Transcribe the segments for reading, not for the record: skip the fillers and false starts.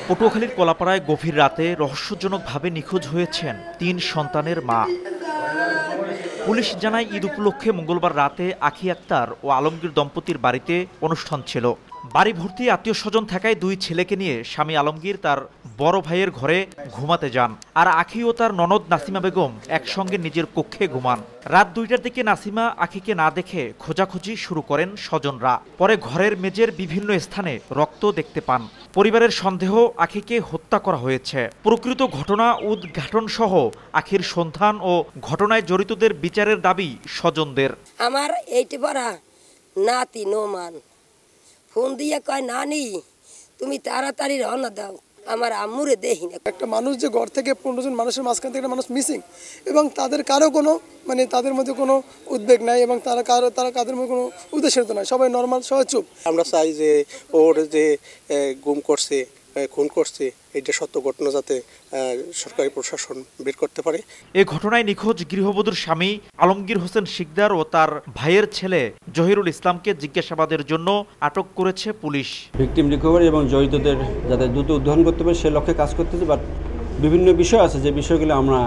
পটুয়াখালীর কলাপাড়ায় গভীর রাতে রহস্যজনকভাবে নিখোঁজ হয়েছেন ৩ সন্তানের মা। পুলিশ জানায়, ঈদ উপলক্ষে মঙ্গলবার রাতে আখি আক্তার ও আলমগীর দম্পতির বাড়িতে অনুষ্ঠান ছিল। বাড়ি ভর্তি আত্মীয় স্বজন থাকায় 2 ছেলেকে নিয়ে স্বামী আলমগীর তার বড় ভাইয়ের ঘরে ঘুমাতে যান, আর আখি ও তার ননদ নাসিমা বেগম একসঙ্গে নিজের কক্ষে ঘুমান। রাত 2টার দিকে নাসিমা আখিকে না দেখে খোঁজাখুঁজি শুরু করেন স্বজনরা। পরে ঘরের মেঝের বিভিন্ন স্থানে রক্ত দেখতে পান। পরিবারের সন্দেহ আখিকে হত্যা করা হয়েছে। প্রকৃত ঘটনা উদ্ঘাটন সহ আখির সন্ধান ও ঘটনায় জড়িতদের বিচারের দাবি স্বজনদের। আমার এইটি পড়া নাতি নোমান ফোন দিয়ে কয়, নানি তুমি তাড়াতাড়ি রওনা দাও, আমার আম্মুরে দেখি না। একটা মানুষ যে ঘর থেকে 15 জন মানুষের মাঝখান থেকে একটা মানুষ মিসিং, এবং তাদের কারো কোনো তাদের মধ্যে কোনো উদ্বেগ নাই, এবং তারা কাদের মধ্যে কোনো উদ্দেশ্য নাই, সবাই নর্মাল, সবাই চুপ। আমরা চাই যে ওর যে গুম করছে, খুন করছে, এটা সত্য ঘটনা যাতে সরকারি প্রশাসন বের করতে পারে। এ ঘটনায় নিখোঁজ গৃহবধূর স্বামী আলমগীর হোসেন শিকদার ও তার ভাইয়ের ছেলে জহিরুল ইসলামকে জিজ্ঞাসাবাদের জন্য আটক করেছে পুলিশ। ভিকটিম রিকভারি এবং জড়িতদের যাতে দ্রুত উদ্ধার করতে পারে সে লক্ষ্যে কাজ করতেছে, বাট বিভিন্ন বিষয় আছে যে বিষয়গুলো আমরা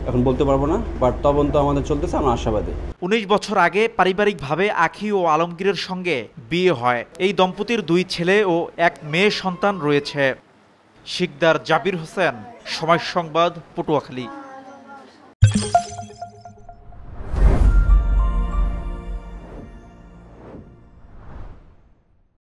এখন বলতে পারবো না, বাট তদন্ত আমাদের চলতেছে, আমরা আশাবাদী। 19 বছর আগে পারিবারিকভাবে আখি ও আলমগীরের সঙ্গে বিয়ে হয়। এই দম্পতির 2 ছেলে ও 1 মেয়ে সন্তান রয়েছে। শিকদার জাবির হোসেন, সময় সংবাদ, পটুয়াখালী।